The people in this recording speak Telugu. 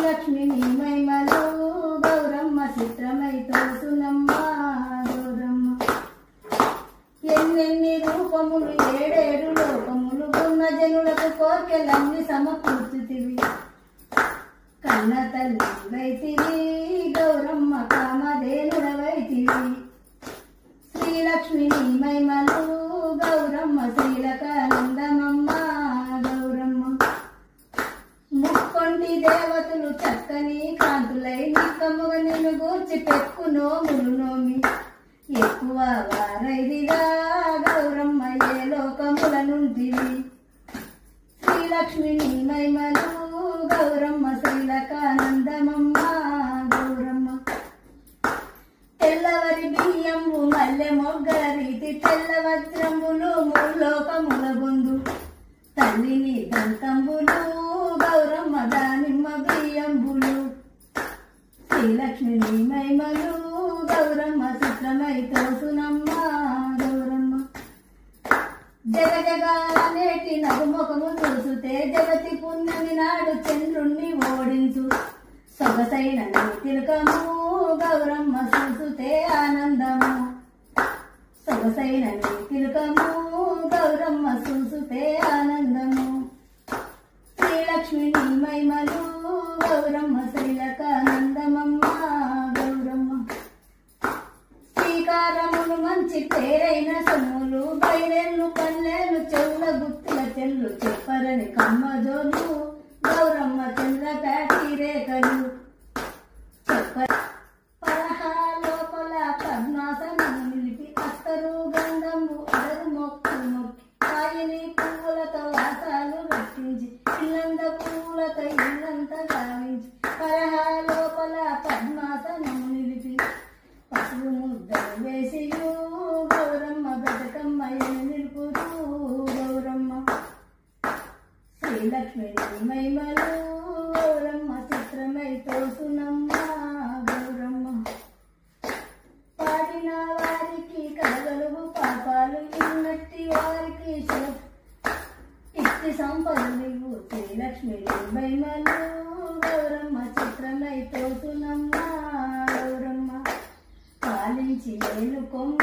శ్రీలక్ష్మి నీ మహిమలు గౌరమ్మ చిత్రమై తోసునమ్మ గౌరమ్మ. ఎన్నెన్ని రూపములు ఏడేడు లోకములు ఉన్న జనులకు కోర్కెలన్నీ సమకూర్చుతివి. కన్న తల్లివైతివి గౌరమ్మ కామధేనుడవైతివి. శ్రీలక్ష్మి నీ మహిమలు గౌరమ్మ శ్రీలకానందమమ్మ గౌరమ్మ. ముక్కొంటి దేవతలు చక్కని కాంతులై నిక్కముగ నిన్ను గూర్చి పెక్కు నోములు నోమి ఎక్కువ వారైదిగా గౌరమ్మ ఏ లోకముల నుండివి. శ్రీలక్ష్మి నీ మహిమలు గౌరమ్మ శ్రీలకానందమమ్మ గౌరమ్మ. తెల్లవరి బియ్యంబు మల్లె మొగ్గల రీతి తెల్ల వజ్రంబులు ముల్లోకముల బొందు తల్లిని దంతంబులు గౌరమ్మ దానిమ్మ బియ్యంబులు. శ్రీలక్ష్మి నీ మహిమలు గౌరమ్మ చిత్రమై తోసునమ్మ గౌరమ్మ. జగ జగానేటి నగుముఖము చూసుతే జగతి పుణ్యమి నాడు చంద్రుణ్ణి ఓడించు సొగసైన నీ తిలకము గౌరమ్మ చూసుతే ఆనందము. సొగసైన నీ తిలకము గౌరమ్మ చూసుతే ఆనందము. శ్రీలక్ష్మి నీ మహిమలు గౌరమ్మ శ్రీలకానందమమ్మ గౌరమ్మ. శ్రీకారములు మంచి పేరైన సొమ్ములు బయలేళ్ళు పల్లెలు చెవుల గుత్తుల చెల్లు చెప్పరని కమ్మజోలు గౌరమ్మ చంద్రకాటి రేఖలు చెప్ప పరహాలోపల పద్మాసనము నిలిపి అత్తరు గంధము అడరు మొక్కు మొక్కి కాయని పువ్వులతో వాసాలు రట్టించి ఇల్లంత పువ్వులతో ఇల్లంత గావించి పరహాలోపల పద్మాసనము నిలిపి పసుపు ముద్దలు వేసి గౌరమ్మ బతుకమ్మయ్యను నిలుపుతూ గౌరమ్మ. శ్రీలక్ష్మి నీ మహిమలు గౌరమ్మ చిత్రమై తోసునమ్మ గౌరమ్మ. పాడిన వారికి కలగలుగు పాపాలు ఇన్నట్టి వారికి ఇట్టి సంపదలు. శ్రీలక్ష్మి నీ మహిమలు గౌరమ్మ చిత్రమై తోసునమ్మ గౌరమ్మ. పాలించి వేలు కొమ్మ